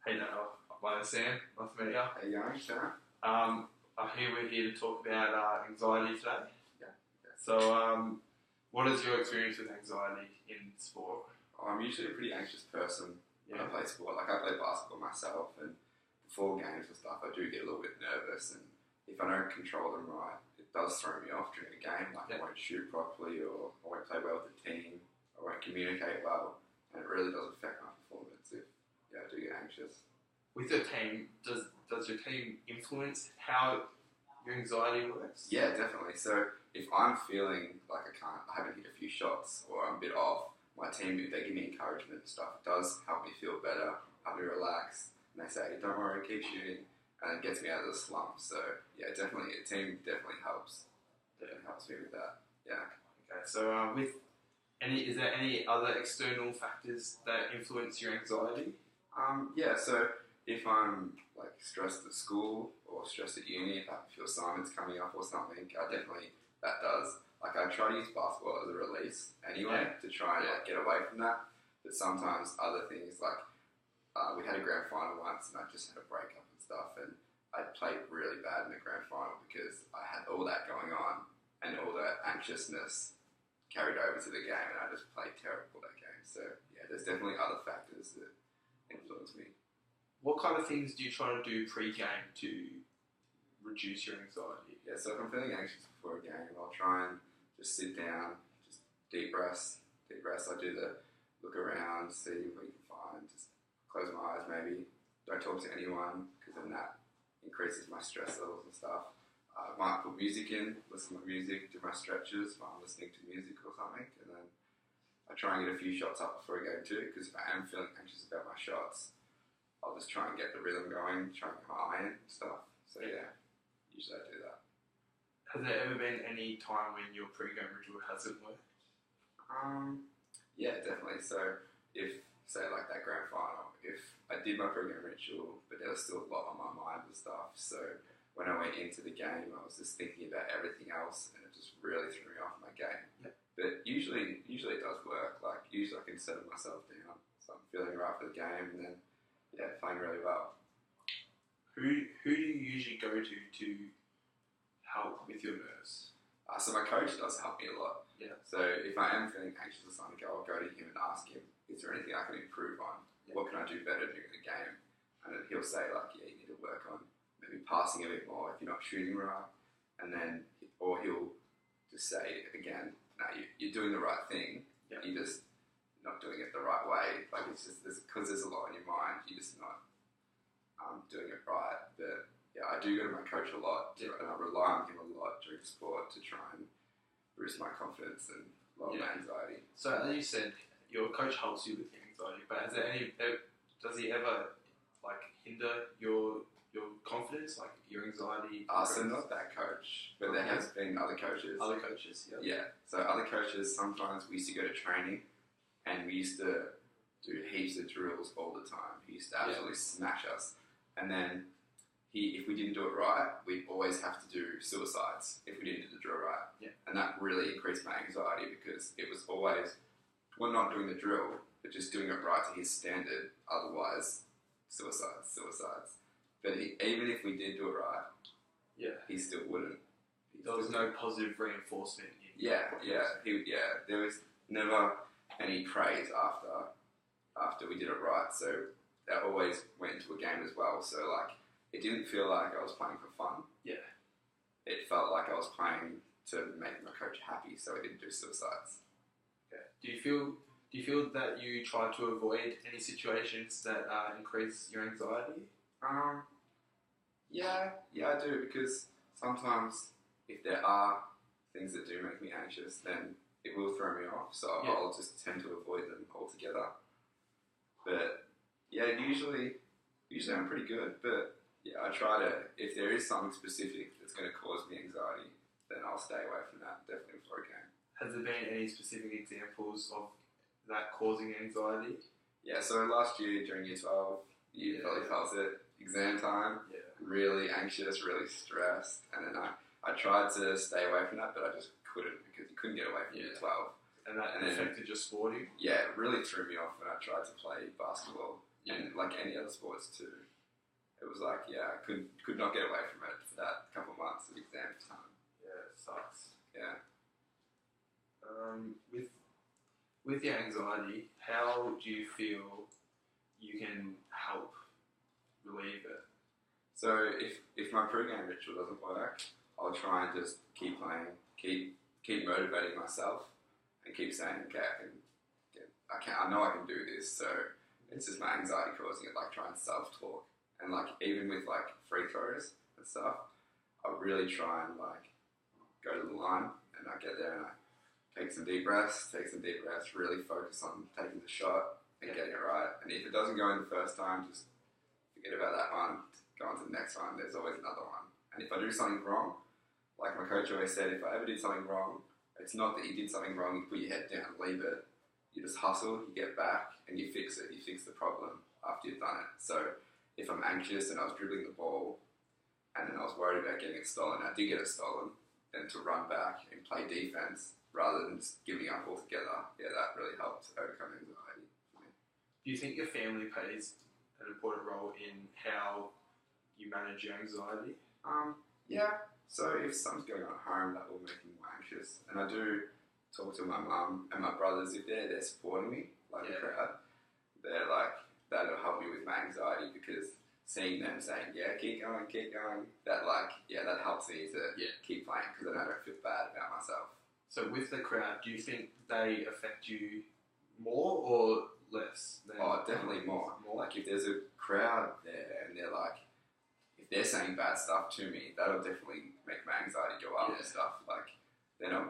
Hey now, my name's Sam. Nice to meet you. How you going, Sam? We're here to talk about anxiety today. Yeah. So, what is your experience with anxiety in sport? I'm usually a pretty anxious person when Yeah. I play sport. Like, I play basketball myself, and before games and stuff, I do get a little bit nervous, and if I don't control them right, it does throw me off during a game. Like, Yeah. I won't shoot properly, or I won't play well with the team, I won't communicate well, and it really does affect my performance if I do get anxious. With your team, does your team influence how your anxiety works? Yeah, definitely. So if I'm feeling like I haven't hit a few shots, or I'm a bit off, my team, if they give me encouragement and stuff, it does help me feel better, help me relax, and they say, don't worry, keep shooting, and it gets me out of the slump. So yeah, definitely, a team definitely helps. Definitely helps me with that. Yeah. Okay. So, is there any other external factors that influence your anxiety? Yeah, so if I'm like stressed at school or stressed at uni, if I have a few assignments coming up or something, that does. Like, I try to use basketball as a release anyway to try and like get away from that. But sometimes other things, like we had a grand final once and I just had a breakup and stuff, and I played really bad in the grand final because I had all that going on and all that anxiousness carried over to the game, and I just played terrible that game. So yeah, there's definitely other factors that influence me. What kind of things do you try to do pre-game to reduce your anxiety? Yeah, so if I'm feeling anxious before a game, I'll try and just sit down, just deep breaths. I do the look around, see what you can find, just close my eyes maybe. Don't talk to anyone, because then that increases my stress levels and stuff. I might put music in, listen to my music, do my stretches while I'm listening to music or something, and then I try and get a few shots up before a game too, because if I am feeling anxious about my shots, I'll just try and get the rhythm going, try and get my eye in and stuff. So yeah, usually I do that. Has there ever been any time when your pre-game ritual hasn't worked? Yeah, definitely. So if, say, like that grand final, if I did my pre-game ritual, but there was still a lot on my mind and stuff, so when I went into the game, I was just thinking about everything else, and it just really threw me off my game. Yep. But usually it does work. Like, usually I can settle myself down, so I'm feeling right for the game, and then playing really well. Who do you usually go to help with your nerves? So my coach does help me a lot. Yeah. So if I am feeling anxious or something, I'll go to him and ask him, is there anything I can improve on? Yeah. What can I do better during the game? And then he'll say, like, yeah, you need to work on maybe passing a bit more if you're not shooting right. And then, or he'll just say again, no, you're doing the right thing. Yeah. You're just not doing it the right way. Like, it's just because there's a lot on your mind, you're just not doing it right. But yeah, I do go to my coach a lot, and I rely on him a lot during sport to try and boost my confidence and lower my anxiety. So as you said, your coach helps you with your anxiety, but does he ever like hinder your confidence, like your anxiety? So not that coach, but there has been other coaches. Other coaches, yeah. Yeah. So other coaches, sometimes we used to go to training, and we used to do heaps of drills all the time. He used to absolutely smash us, and then if we didn't do it right, we'd always have to do suicides if we didn't do the drill right. Yeah. And that really increased my anxiety, because it was always, well, not doing the drill, but just doing it right to his standard. Otherwise, suicides. But even if we did do it right, he still wouldn't. There was no positive reinforcement. There was never any praise after we did it right. So that always went into a game as well. So like, it didn't feel like I was playing for fun. Yeah. It felt like I was playing to make my coach happy, so I didn't do suicides. Okay. Do you feel that you try to avoid any situations that increase your anxiety? Yeah, I do, because sometimes if there are things that do make me anxious, then it will throw me off, so I'll just tend to avoid them altogether. But yeah, usually I'm pretty good, but yeah, I try to, if there is something specific that's going to cause me anxiety, then I'll stay away from that, definitely before a game. Has there been any specific examples of that causing anxiety? Yeah, so last year during Year 12, you probably felt it, exam time, really anxious, really stressed, and then I tried to stay away from that, but I just couldn't, because you couldn't get away from Year 12. And that affected your sporting? Yeah, it really threw me off when I tried to play basketball. and like any other sports too. It was like, I could not get away from it for that couple of months of exam time. Yeah, it sucks. Yeah. With your anxiety, how do you feel you can help relieve it? So if my pre-game ritual doesn't work, I'll try and just keep playing, keep motivating myself, and keep saying, okay, I know I can do this. So it's just my anxiety causing it, like try and self-talk. And like even with like free throws and stuff, I really try and like go to the line and I get there and I take some deep breaths, really focus on taking the shot and getting it right. And if it doesn't go in the first time, just forget about that one, go on to the next one. There's always another one. And if I do something wrong, like my coach always said, if I ever did something wrong, it's not that you did something wrong, you put your head down, leave it. You just hustle, you get back, and you fix it. You fix the problem after you've done it. So if I'm anxious and I was dribbling the ball, and then I was worried about getting it stolen, I did get it stolen, then to run back and play defense rather than just giving up altogether, that really helped overcome anxiety for me. Do you think your family plays an important role in how you manage your anxiety? Yeah. So if something's going on at home, that will make me more anxious. And I do talk to my mum and my brothers if they're supporting me, like the crowd. They're like, that'll help me with my anxiety because seeing them saying, keep going, that helps me to keep playing because then I don't feel bad about myself. So with the crowd, do you think they affect you more or less? Definitely more. Like if there's a crowd there and they're like, if they're saying bad stuff to me, that'll definitely make my anxiety go up and stuff. Like then I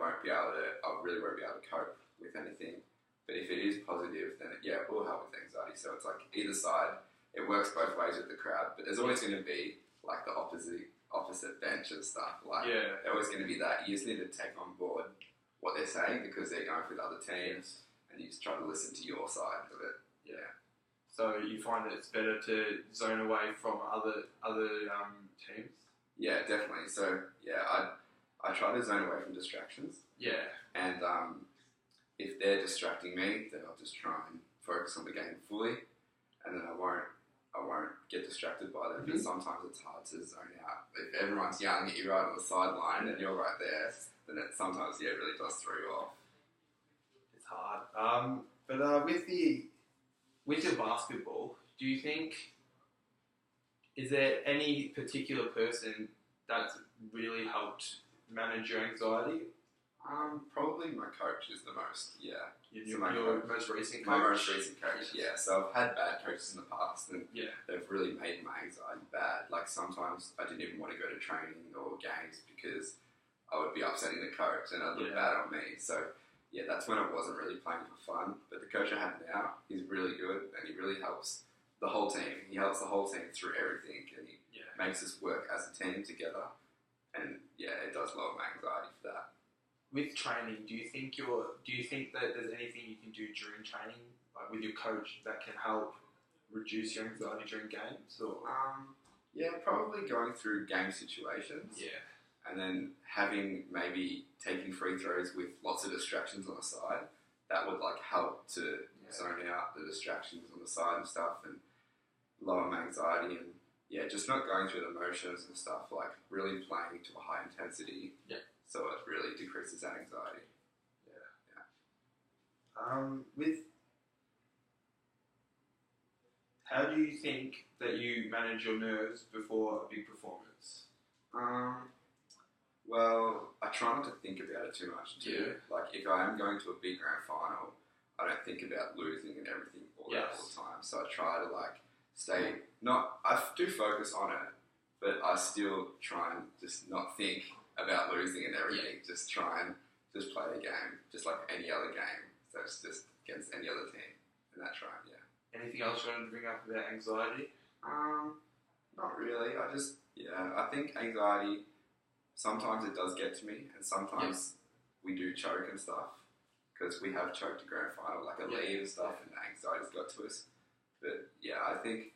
really won't be able to cope with anything. But if it is positive, then it will help with anxiety. So it's like either side, it works both ways with the crowd. But there's always going to be like the opposite bench and stuff. Like there's always going to be that. You just need to take on board what they're saying because they're going with other teams, and you just try to listen to your side of it. Yeah. So you find that it's better to zone away from other teams? Yeah, definitely. So I try to zone away from distractions. Yeah. And if they're distracting me, then I'll just try and focus on the game fully, and then I won't get distracted by them. Because sometimes it's hard to zone out. If everyone's yelling at you right on the sideline and you're right there, then it sometimes really does throw you off. It's hard. But with your basketball, do you think is there any particular person that's really helped manage your anxiety? Probably my coach is the most. Yeah. Your most recent coach? My most recent coach, yeah. So I've had bad coaches in the past and they've really made my anxiety bad. Like sometimes I didn't even want to go to training or games because I would be upsetting the coach and it would look bad on me. So that's when I wasn't really playing for fun. But the coach I have now, he's really good and he really helps the whole team. He helps the whole team through everything and he makes us work as a team together. And it does lower my anxiety for that. With training, do you think that there's anything you can do during training, like with your coach, that can help reduce your anxiety during games? Or probably going through game situations. Yeah. And then maybe taking free throws with lots of distractions on the side, that would like help to zone out the distractions on the side and stuff and lower my anxiety and just not going through the motions and stuff, like really playing to a high intensity. Yeah. So it really decreases that anxiety. How do you think that you manage your nerves before a big performance? Well, I try not to think about it too much too. Like if I am going to a big grand final, I don't think about losing and everything all the time. So I try to like I do focus on it, but I still try and just not think about losing and everything. Just try and just play the game, just like any other game. So it's just against any other team, and that's right. Anything else you wanted to bring up about anxiety? Not really. I think anxiety, sometimes it does get to me, and sometimes we do choke and stuff, because we have choked a grand final, like a lead and stuff, and the anxiety's got to us. But I think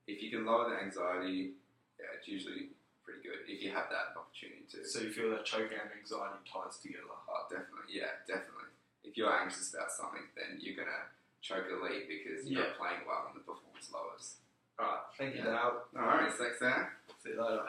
if you can lower the anxiety, it's usually pretty good if you have that opportunity to. So you feel that choking and anxiety ties together? Oh, definitely. Yeah, definitely. If you're anxious about something, then you're gonna choke elite because you're not playing well and the performance lowers. Alright, thank you, Dale. No worries, thanks, Sam. See you later.